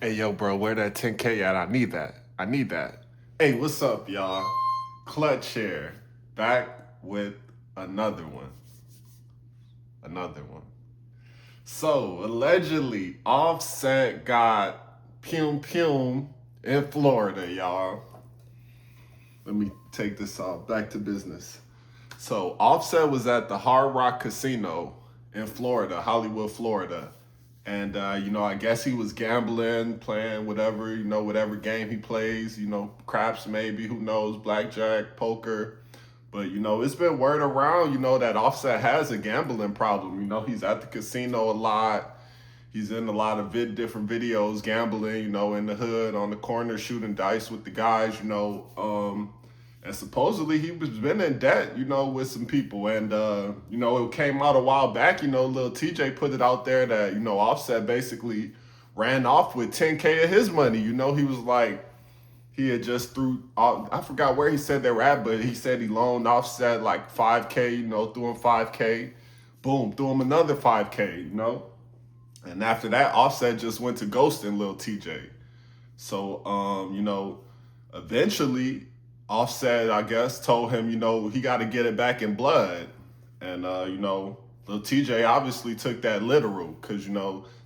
Hey, yo, bro, where that 10K at? I need that. I need that. Hey, what's up, y'all? Clutch here. Back with another one. Another one. So, allegedly, Offset got Pum Pum in Florida, y'all. Let me take this off. Back to business. So, Offset was at the Hardrock Casino in Florida, Hollywood, Florida. And, I guess he was gambling, playing whatever, whatever game he plays, craps maybe, who knows, blackjack, poker. But, it's been word around, that Offset has a gambling problem. He's at the casino a lot. He's in a lot of different videos, gambling, in the hood, on the corner, shooting dice with the guys, and supposedly he was been in debt, with some people. And, it came out a while back, Lil Tjay put it out there that, Offset basically ran off with 10K of his money. He was like, he had just threw, I forgot where he said they were at, but he said he loaned Offset like 5K, threw him 5K. Boom, threw him another 5K. And after that, Offset just went to ghosting Lil Tjay. So, eventually, Offset, I guess, told him, he got to get it back in blood. And, Lil Tjay obviously took that literal because,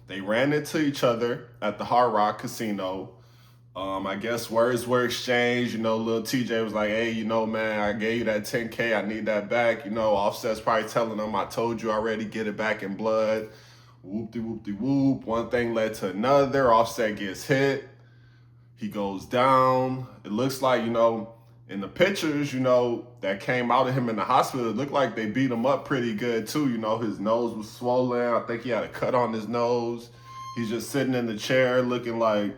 they ran into each other at the Hardrock Casino. I guess words were exchanged. Lil Tjay was like, hey, man, I gave you that 10K. I need that back. Offset's probably telling him, I told you already, get it back in blood. Whoop-de-whoop-de-whoop. One thing led to another. Offset gets hit. He goes down. It looks like, in the pictures, that came out of him in the hospital, it looked like they beat him up pretty good too. His nose was swollen. I think he had a cut on his nose. He's just sitting in the chair looking like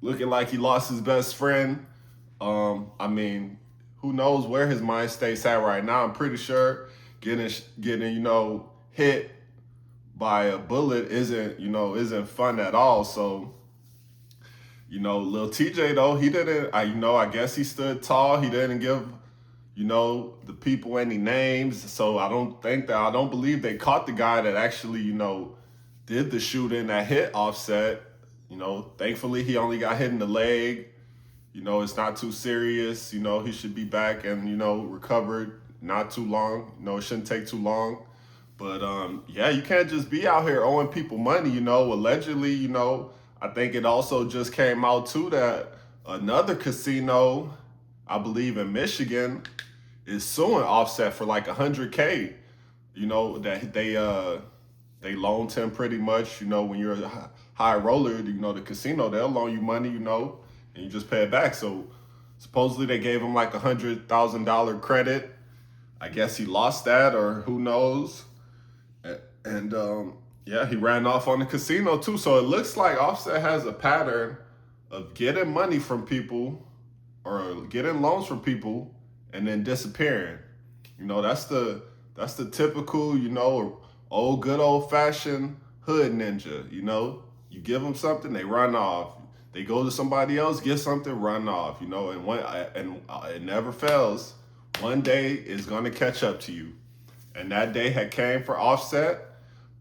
he lost his best friend. I mean, who knows where his mind state's at right now. I'm pretty sure getting hit by a bullet isn't fun at all. So, Lil Tjay though, he didn't. I guess he stood tall. He didn't give the people any names. So I don't believe they caught the guy that actually did the shooting that hit Offset. Thankfully he only got hit in the leg. It's not too serious. He should be back and recovered not too long. It shouldn't take too long. But yeah, you can't just be out here owing people money. Allegedly, I think it also just came out too that another casino, I believe in Michigan, is suing Offset for like 100K. That they loaned him pretty much. When you're a high roller, the casino, they'll loan you money, and you just pay it back. So supposedly they gave him like $100,000 credit. I guess he lost that, or who knows. And yeah, he ran off on the casino too. So it looks like Offset has a pattern of getting money from people or getting loans from people and then disappearing. That's the typical, old good old fashioned hood ninja. You give them something, they run off. They go to somebody else, get something, run off. And it never fails. One day is gonna catch up to you, and that day had came for Offset.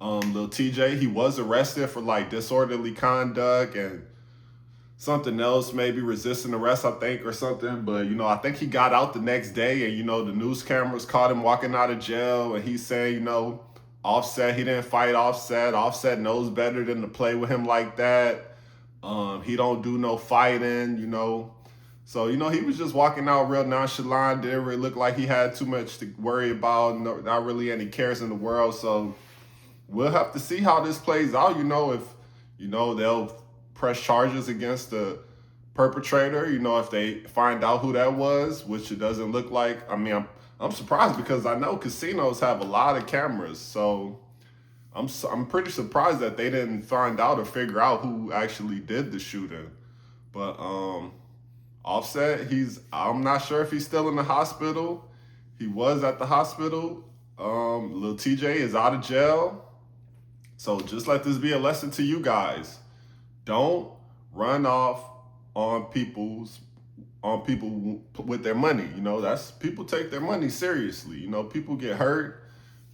Lil Tjay, he was arrested for like disorderly conduct and something else, maybe resisting arrest, I think, or something. But I think he got out the next day, and the news cameras caught him walking out of jail, and he's saying, Offset, he didn't fight Offset. Offset knows better than to play with him like that. He don't do no fighting. So, he was just walking out real nonchalant. Didn't really look like he had too much to worry about. No, not really any cares in the world. So we'll have to see how this plays out. If, they'll press charges against the perpetrator, if they find out who that was, which it doesn't look like. I mean, I'm surprised because I know casinos have a lot of cameras. So I'm pretty surprised that they didn't find out or figure out who actually did the shooting. But Offset, I'm not sure if he's still in the hospital. He was at the hospital. Lil Tjay is out of jail. So just let this be a lesson to you guys. Don't run off on people with their money. That's people take their money seriously. People get hurt.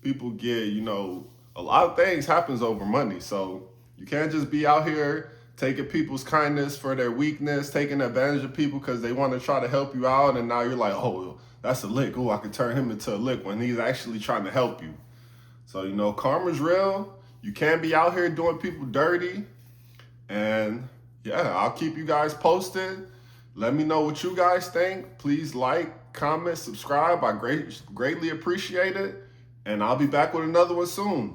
People get, a lot of things happens over money. So, You can't just be out here taking people's kindness for their weakness, taking advantage of people because they want to try to help you out, and now you're like, oh, that's a lick. Oh, I could turn him into a lick, when he's actually trying to help you. So, you know, karma's real. You can't be out here doing people dirty. And yeah, I'll keep you guys posted. Let me know what you guys think. Please like, comment, subscribe. I greatly appreciate it. And I'll be back with another one soon.